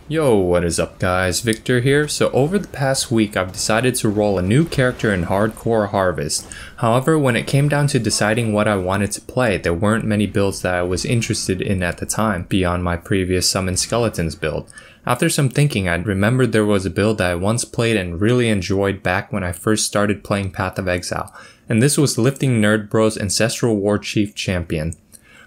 Yo, what is up guys, Victor here. So over the past week I've decided to roll a new character in Hardcore Harvest. However, when it came down to deciding what I wanted to play, there weren't many builds that I was interested in at the time, beyond my previous Summon Skeletons build. After some thinking, I remembered there was a build that I once played and really enjoyed back when I first started playing Path of Exile, and this was LiftingNerdBro's Ancestral Warchief Champion.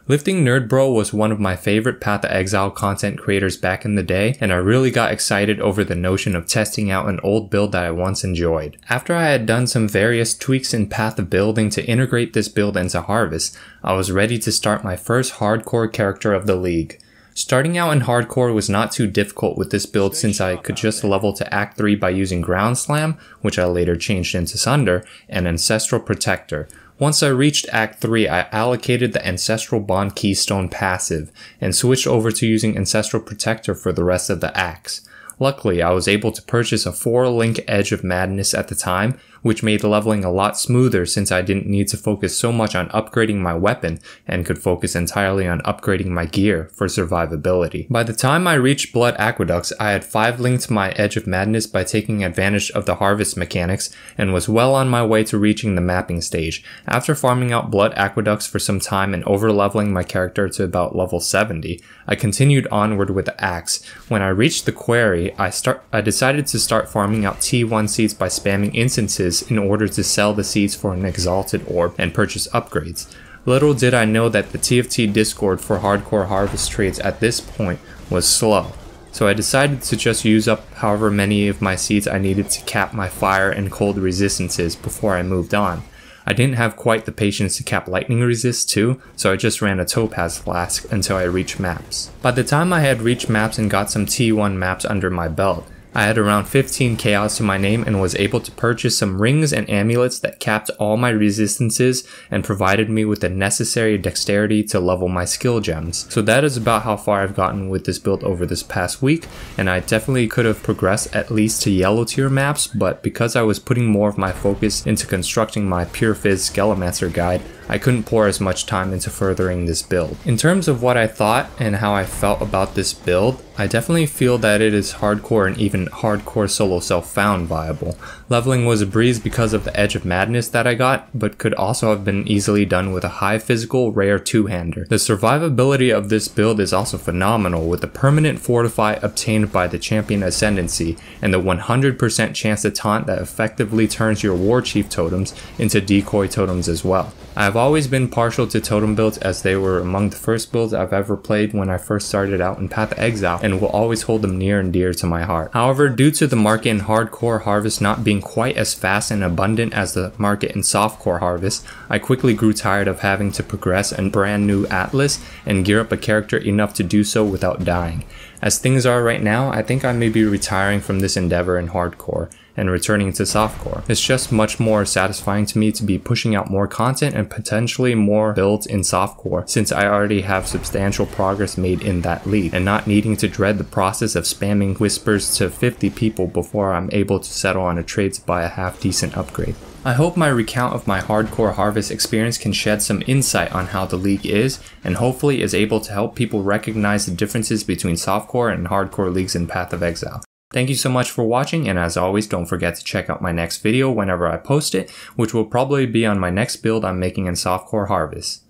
LiftingNerdBro was one of my favorite Path of Exile content creators back in the day, and I really got excited over the notion of testing out an old build that I once enjoyed. After I had done some various tweaks in Path of Building to integrate this build into Harvest, I was ready to start my first hardcore character of the league. Starting out in hardcore was not too difficult with this build since I could just level to Act 3 by using Ground Slam, which I later changed into Sunder, and Ancestral Protector. Once I reached Act 3, I allocated the Ancestral Bond Keystone passive, and switched over to using Ancestral Protector for the rest of the acts. Luckily, I was able to purchase a 4-link Edge of Madness at the time, which made leveling a lot smoother since I didn't need to focus so much on upgrading my weapon and could focus entirely on upgrading my gear for survivability. By the time I reached Blood Aqueducts, I had 5-linked my Edge of Madness by taking advantage of the harvest mechanics and was well on my way to reaching the mapping stage. After farming out Blood Aqueducts for some time and over-leveling my character to about level 70, I continued onward with the axe. When I reached the quarry, I decided to start farming out T1 seeds by spamming instances in order to sell the seeds for an Exalted Orb and purchase upgrades. Little did I know that the TFT Discord for Hardcore Harvest trades at this point was slow, so I decided to just use up however many of my seeds I needed to cap my fire and cold resistances before I moved on. I didn't have quite the patience to cap lightning resist too, so I just ran a topaz flask until I reached maps. By the time I had reached maps and got some T1 maps under my belt, I had around 15 chaos to my name and was able to purchase some rings and amulets that capped all my resistances and provided me with the necessary dexterity to level my skill gems. So that is about how far I've gotten with this build over this past week, and I definitely could have progressed at least to yellow tier maps, but because I was putting more of my focus into constructing my Pure Fizz Skelemancer guide, I couldn't pour as much time into furthering this build. In terms of what I thought and how I felt about this build, I definitely feel that it is hardcore and even hardcore solo self-found viable. Leveling was a breeze because of the Edge of Madness that I got, but could also have been easily done with a high physical rare two-hander. The survivability of this build is also phenomenal, with the permanent fortify obtained by the champion ascendancy and the 100% chance to taunt that effectively turns your Warchief totems into decoy totems as well. I have always been partial to totem builds as they were among the first builds I've ever played when I first started out in Path of Exile, and will always hold them near and dear to my heart. However, due to the market in Hardcore Harvest not being quite as fast and abundant as the market in Softcore Harvest, I quickly grew tired of having to progress a brand new Atlas and gear up a character enough to do so without dying. As things are right now, I think I may be retiring from this endeavor in Hardcore and returning to Softcore. It's just much more satisfying to me to be pushing out more content and potentially more builds in Softcore, since I already have substantial progress made in that league, and not needing to dread the process of spamming whispers to 50 people before I'm able to settle on a trade to buy a half-decent upgrade. I hope my recount of my Hardcore Harvest experience can shed some insight on how the league is, and hopefully is able to help people recognize the differences between Softcore and Hardcore leagues in Path of Exile. Thank you so much for watching, and as always, don't forget to check out my next video whenever I post it, which will probably be on my next build I'm making in Softcore Harvest.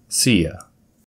See ya.